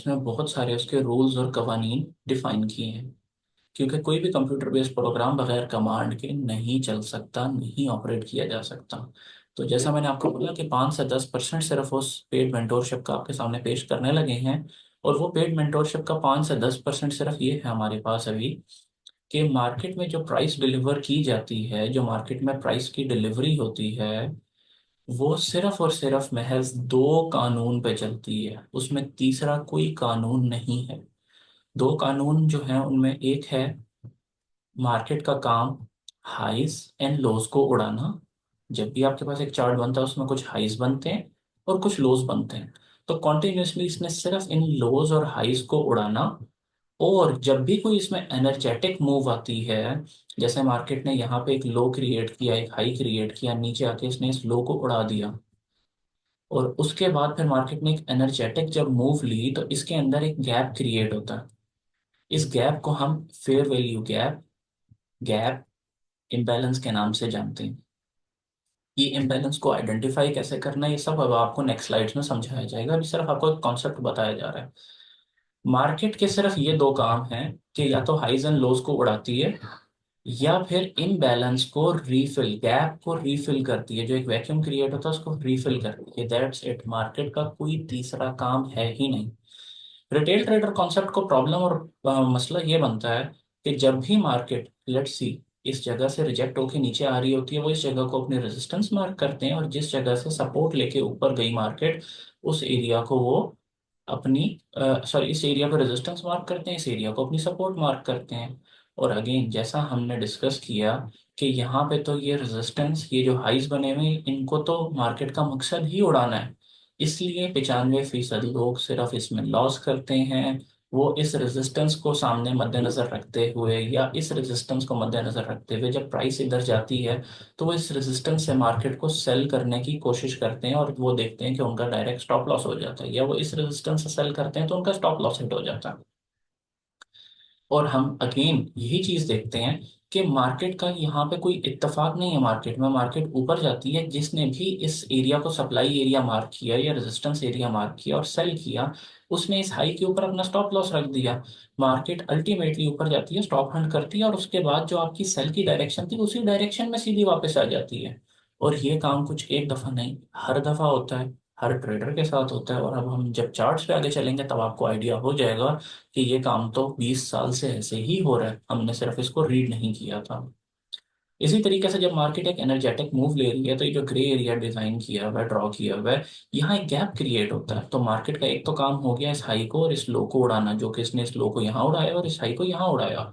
में बहुत सारे उसके रूल्स और कवानीन डिफाइन किए हैं, क्योंकि कोई भी कंप्यूटर बेस्ड प्रोग्राम बगैर कमांड के नहीं चल सकता, नहीं ऑपरेट किया जा सकता। तो जैसा मैंने आपको बोला कि 5 से 10% सिर्फ उस पेड मेंटोरशिप का आपके सामने पेश करने लगे हैं। और वो पेड मेंटोरशिप का 5 से 10% सिर्फ ये है हमारे पास अभी, कि मार्केट में जो प्राइस डिलीवर की जाती है, जो मार्केट में प्राइस की डिलीवरी होती है, वो सिर्फ और सिर्फ महज दो कानून पे चलती है। उसमें तीसरा कोई कानून नहीं है। दो कानून जो हैं उनमें एक है मार्केट का काम हाइज एंड लोज को उड़ाना। जब भी आपके पास एक चार्ट बनता है उसमें कुछ हाइज बनते हैं और कुछ लोज बनते हैं। तो कॉन्टिन्यूसली इसने सिर्फ इन लोज और हाइज को उड़ाना। और जब भी कोई इसमें एनर्जेटिक मूव आती है, जैसे मार्केट ने यहाँ पे एक लो क्रिएट किया, एक हाई क्रिएट किया, नीचे आके इसने इस लो को उड़ा दिया, और उसके बाद फिर मार्केट ने एक एनर्जेटिक जब मूव ली तो इसके अंदर एक गैप क्रिएट होता है। इस गैप को हम fair value gap, gap imbalance के नाम से जानते हैं। ये इम्बैलेंस को आइडेंटिफाई कैसे करना है, ये सब अब आपको नेक्स्ट स्लाइड्स में समझाया जाएगा। अभी सिर्फ आपको एक कॉन्सेप्ट बताया जा रहा है। मार्केट के सिर्फ ये दो काम हैं कि या तो हाइज एंड लोज को उड़ाती है, या फिर इम्बैलेंस को रीफिल, गैप को रीफिल करती है। जो एक वैक्यूम क्रिएट होता है उसको रीफिल करती है। That's it. मार्केट का कोई तीसरा काम है ही नहीं। रिटेल ट्रेडर कॉन्सेप्ट को प्रॉब्लम और मसला ये बनता है कि जब भी मार्केट, लेट्स सी, इस जगह से रिजेक्ट होके नीचे आ रही होती है, वो इस जगह को अपनी रेजिस्टेंस मार्क करते हैं, और जिस जगह से सपोर्ट लेके ऊपर गई मार्केट, उस एरिया को वो अपनी, सॉरी, इस एरिया को रेजिस्टेंस मार्क करते हैं, इस एरिया को अपनी सपोर्ट मार्क करते हैं। और अगेन जैसा हमने डिस्कस किया कि यहाँ पे तो ये रेजिस्टेंस, ये जो हाइज बने हुए हैं, इनको तो मार्केट का मकसद ही उड़ाना है। इसलिए 95% लोग सिर्फ इसमें लॉस करते हैं। वो इस रेजिस्टेंस को सामने मद्देनजर रखते हुए, या इस रेजिस्टेंस को मद्देनजर रखते हुए, जब प्राइस इधर जाती है तो वो इस रेजिस्टेंस से मार्केट को सेल करने की कोशिश करते हैं, और वो देखते हैं कि उनका डायरेक्ट स्टॉप लॉस हो जाता है, या वो इस रेजिस्टेंस से सेल करते हैं तो उनका स्टॉप लॉस हिट हो जाता है। और हम अगेन यही चीज देखते हैं कि मार्केट का यहाँ पे कोई इत्तेफाक नहीं है। मार्केट में मार्केट ऊपर जाती है, जिसने भी इस एरिया को सप्लाई एरिया मार्क किया या रेजिस्टेंस एरिया मार्क किया और सेल किया, उसने इस हाई के ऊपर अपना स्टॉप लॉस रख दिया। मार्केट अल्टीमेटली ऊपर जाती है, स्टॉप हंट करती है, और उसके बाद जो आपकी सेल की डायरेक्शन थी उसी डायरेक्शन में सीधी वापस आ जाती है। और ये काम कुछ एक दफा नहीं, हर दफा होता है, हर ट्रेडर के साथ होता है। और अब हम जब चार्ट्स पे आगे चलेंगे तब आपको आइडिया हो जाएगा कि ये काम तो 20 साल से ऐसे ही हो रहा है, हमने सिर्फ इसको रीड नहीं किया था। इसी तरीके से जब मार्केट एक एनर्जेटिक मूव ले रही है तो ये जो ग्रे एरिया डिजाइन किया हुआ है, ड्रॉ किया हुआ है, यहाँ एक गैप क्रिएट होता है। तो मार्केट का एक तो काम हो गया इस हाई को और इस लो को उड़ाना, जो कि इसने इस लो को यहाँ उड़ाया और इस हाई को यहाँ उड़ाया।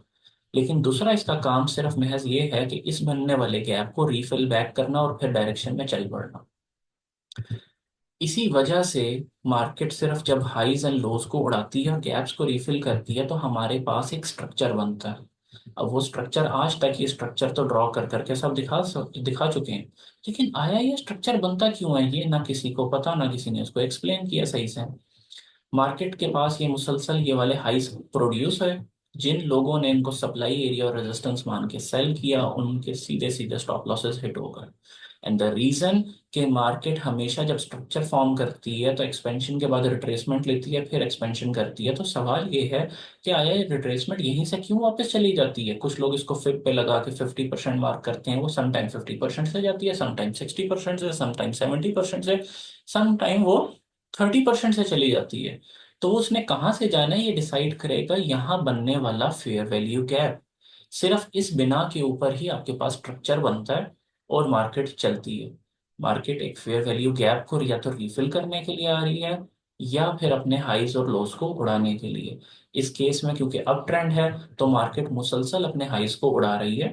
लेकिन दूसरा इसका काम सिर्फ महज ये है कि इस बनने वाले गैप को रीफिल बैक करना और फिर डायरेक्शन में चल पड़ना। इसी वजह से मार्केट सिर्फ जब हाइज एंड लोज को उड़ाती है और गैप्स को रिफिल करती है तो हमारे पास एक स्ट्रक्चर बनता है। अब वो स्ट्रक्चर, आज तक ये स्ट्रक्चर तो ड्रॉ कर करके सब दिखा चुके हैं, लेकिन आया ये स्ट्रक्चर बनता क्यों है, ये ना किसी को पता, ना किसी ने उसको एक्सप्लेन किया सही से। मार्केट के पास ये मुसलसल ये वाले हाइस प्रोड्यूस है। जिन लोगों ने इनको सप्लाई एरिया और रेजिस्टेंस मान के सेल किया, उनके सीधे सीधे स्टॉप लॉसेस हिट हो गए। एंड द रीजन कि मार्केट हमेशा जब स्ट्रक्चर फॉर्म करती है तो एक्सपेंशन के बाद रिट्रेसमेंट लेती है, फिर एक्सपेंशन करती है। तो सवाल ये है कि आया ये रिट्रेसमेंट यहीं से क्यों वापस चली जाती है। कुछ लोग इसको फिब पे लगा के 50% मार्क करते हैं, वो समटाइम 50% से जाती है, समटाइम 60% से, समटाइम 70% से, समटाइम वो 30% से चली जाती है। तो उसने कहाँ से जाना है ये डिसाइड करेगा यहाँ बनने वाला फेयर वैल्यू गैप। सिर्फ इस बिना के ऊपर ही आपके पास स्ट्रक्चर बनता है और मार्केट चलती है। मार्केट एक फेयर वैल्यू गैप को या तो रिफिल करने के लिए आ रही है, या फिर अपने हाइज और लोस को उड़ाने के लिए। इस केस में क्योंकि अप ट्रेंड है तो मार्केट मुसलसल अपने हाइज को उड़ा रही है।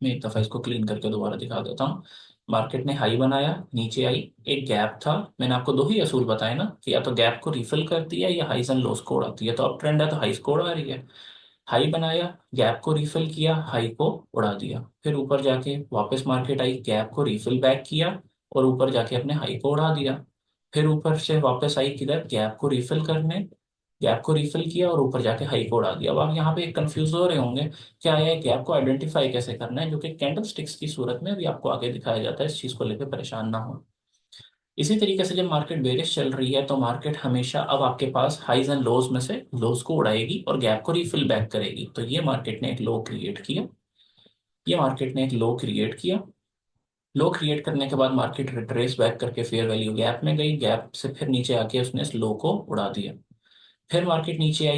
मैं एक दफा इसको क्लीन करके दोबारा दिखा देता हूँ। मार्केट ने हाई बनाया, नीचे आई, एक गैप था। मैंने आपको दो ही असूल बताए ना, कि या तो गैप को रिफिल करती है या हाइज एंड लोस को उड़ाती है। तो अप ट्रेंड है तो हाइज को उड़ा रही है। हाई बनाया, गैप को रिफिल किया, हाई को उड़ा दिया, फिर ऊपर जाके वापस मार्केट आई, गैप को रिफिल बैक किया और ऊपर जाके अपने हाई को उड़ा दिया। फिर ऊपर से वापस आई किधर, गैप को रिफिल करने, गैप को रिफिल किया और ऊपर जाके हाई को उड़ा दिया। अब आप यहाँ पे कंफ्यूज हो रहे होंगे क्या है गैप को आइडेंटिफाई कैसे करना है, जो कि कैंडल स्टिक्स की सूरत में भी आपको आगे दिखाया जाता है। इस चीज को लेकर परेशान ना हो। इसी तरीके से जब मार्केट बेरिश चल रही है तो मार्केट हमेशा अब आपके पास हाइज एंड लोज में से लोज को उड़ाएगी और गैप को रिफिल बैक करेगी। तो ये मार्केट ने एक लो क्रिएट किया, ये मार्केट ने एक लो क्रिएट किया। लो क्रिएट करने के बाद मार्केट रिट्रेस बैक करके फेयर वैल्यू गैप में गई, गैप से फिर नीचे आके उसने इस लो को उड़ा दिया। फिर मार्केट नीचे आई,